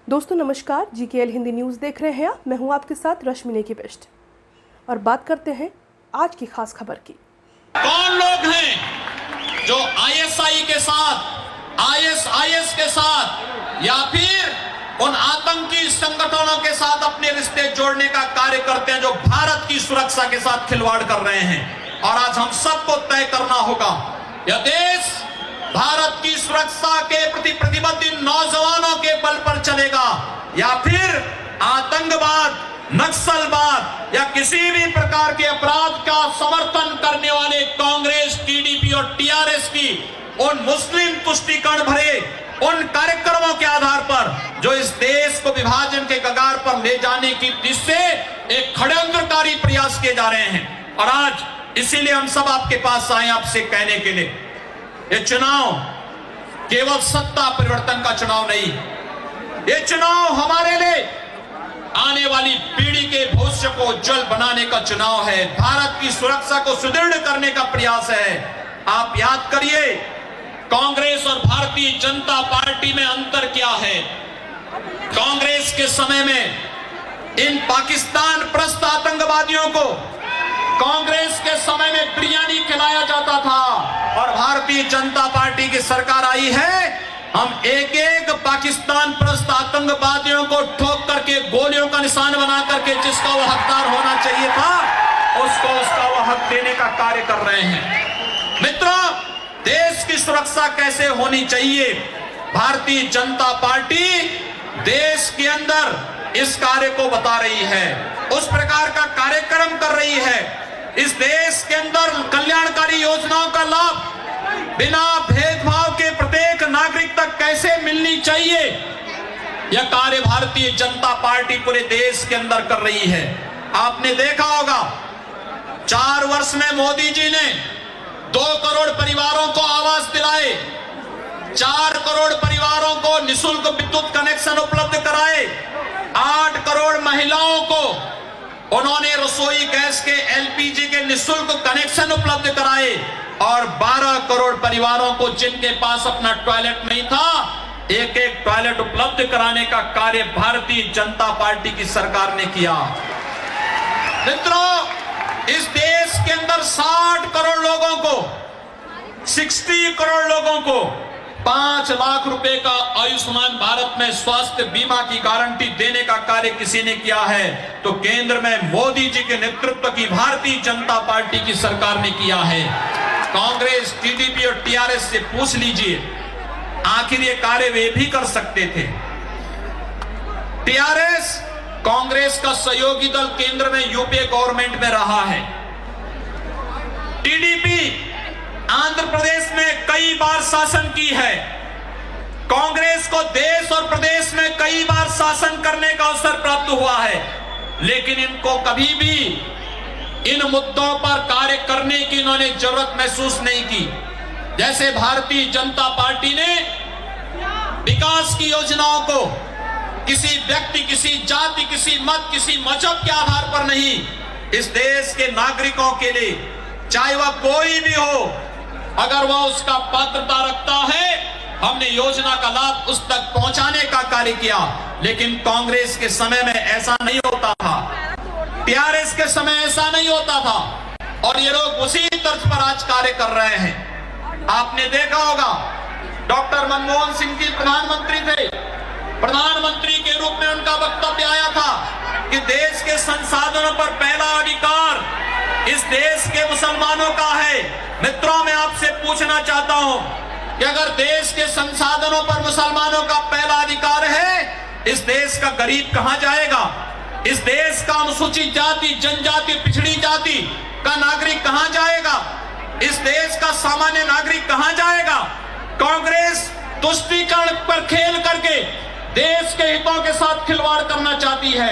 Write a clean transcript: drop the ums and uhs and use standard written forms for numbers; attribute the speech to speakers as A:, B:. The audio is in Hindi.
A: दोस्तों नमस्कार, GKL हिंदी न्यूज़ देख रहे हैं आप। मैं हूं आपके साथ रश्मि नेकी बेस्ट और बात करते हैं आज की खास खबर की।
B: कौन लोग हैं जो ISI के साथ, ISIS के साथ या फिर उन आतंकी संगठनों के साथ अपने रिश्ते जोड़ने का कार्य करते हैं, जो भारत की सुरक्षा के साथ खिलवाड़ कर रहे हैं। और आज हम सबको तय करना होगा, यह देश भारत की सुरक्षा के प्रति प्रतिबद्ध इन नौजवानों के बल पर चलेगा या फिर आतंकवाद, नक्सलवाद या किसी भी प्रकार के अपराध का समर्थन करने वाले कांग्रेस, TDP और TRS की उन मुस्लिम तुष्टीकरण भरे उन कार्यक्रमों के आधार पर जो इस देश को विभाजन के कगार पर ले जाने की दिशा से एक षड्यंत्रकारी प्रयास किए जा रहे हैं। और आज इसीलिए हम सब आपके पास आए आपसे कहने के लिए, ये चुनाव केवल सत्ता परिवर्तन का चुनाव नहीं, ये चुनाव हमारे लिए आने वाली पीढ़ी के भविष्य को उज्जवल बनाने का चुनाव है, भारत की सुरक्षा को सुदृढ़ करने का प्रयास है। आप याद करिए, कांग्रेस और भारतीय जनता पार्टी में अंतर क्या है। कांग्रेस के समय में इन पाकिस्तान प्रस्त आतंकवादियों को कांग्रेस के समय में बिरयानी खिलाया जाता था और भारतीय जनता पार्टी की सरकार आई है, हम एक एक पाकिस्तान प्रस्त आतंकवादियों को ठोक करके गोलियों का निशान बना करके जिसका वो हकदार होना चाहिए था उसको उसका वो हक देने का कार्य कर रहे हैं। मित्रों, देश की सुरक्षा कैसे होनी चाहिए, भारतीय जनता पार्टी देश के अंदर इस कार्य को बता रही है, उस प्रकार का कार्यक्रम कर रही है। इस देश के अंदर कल्याणकारी योजनाओं का लाभ बिना भेदभाव के प्रत्येक नागरिक तक कैसे मिलनी चाहिए, यह कार्य भारतीय जनता पार्टी पूरे देश के अंदर कर रही है। आपने देखा होगा 4 वर्ष में मोदी जी ने 2 करोड़ परिवारों को आवास दिलाए, 4 करोड़ परिवारों को निःशुल्क विद्युत कनेक्शन उपलब्ध कराए, 8 करोड़ महिलाओं को उन्होंने रसोई गैस के LPG के निःशुल्क कनेक्शन उपलब्ध कराए और 12 करोड़ परिवारों को जिनके पास अपना टॉयलेट नहीं था, एक एक टॉयलेट उपलब्ध कराने का कार्य भारतीय जनता पार्टी की सरकार ने किया। मित्रों, इस देश के अंदर 60 करोड़ लोगों को, 60 करोड़ लोगों को 5 लाख रुपए का आयुष्मान भारत में स्वास्थ्य बीमा की गारंटी देने का कार्य किसी ने किया है तो केंद्र में मोदी जी के नेतृत्व की भारतीय जनता पार्टी की सरकार ने किया है। कांग्रेस, TDP और TRS से पूछ लीजिए, आखिर ये कार्य वे भी कर सकते थे। TRS कांग्रेस का सहयोगी दल केंद्र में UPA गवर्नमेंट में रहा है। TDP आंध्र प्रदेश में कई बार शासन की है। कांग्रेस को देश और प्रदेश में कई बार शासन करने का अवसर प्राप्त हुआ है, लेकिन इनको कभी भी इन मुद्दों पर कार्य करने की इन्होंने जरूरत महसूस नहीं की। जैसे भारतीय जनता पार्टी ने विकास की योजनाओं को किसी व्यक्ति, किसी जाति, किसी मत, किसी मजहब के आधार पर नहीं, इस देश के नागरिकों के लिए, चाहे वह कोई भी हो, अगर वह उसका पात्रता रखता है, हमने योजना का लाभ उस तक पहुंचाने का कार्य किया। लेकिन कांग्रेस के समय में ऐसा नहीं होता था, TRS के समय ऐसा नहीं होता था और ये लोग उसी तर्ज पर आज कार्य कर रहे हैं। आपने देखा होगा, डॉक्टर मनमोहन सिंह जी प्रधानमंत्री थे, प्रधानमंत्री के रूप में उनका वक्तव्य आया था कि देश के संसाधनों पर पहला अधिकार इस देश के मुसलमानों का है। मित्रों, मैं आपसे पूछना चाहता हूं कि अगर देश के संसाधनों पर मुसलमानों का पहला अधिकार है, इस देश का गरीब कहां जाएगा, इस देश का अनुसूचित जाति, जनजाति, पिछड़ी जाति का नागरिक कहां जाएगा, इस देश का सामान्य नागरिक कहां जाएगा। कांग्रेस तुष्टीकरण पर खेल करके देश के हितों के साथ खिलवाड़ करना चाहती है।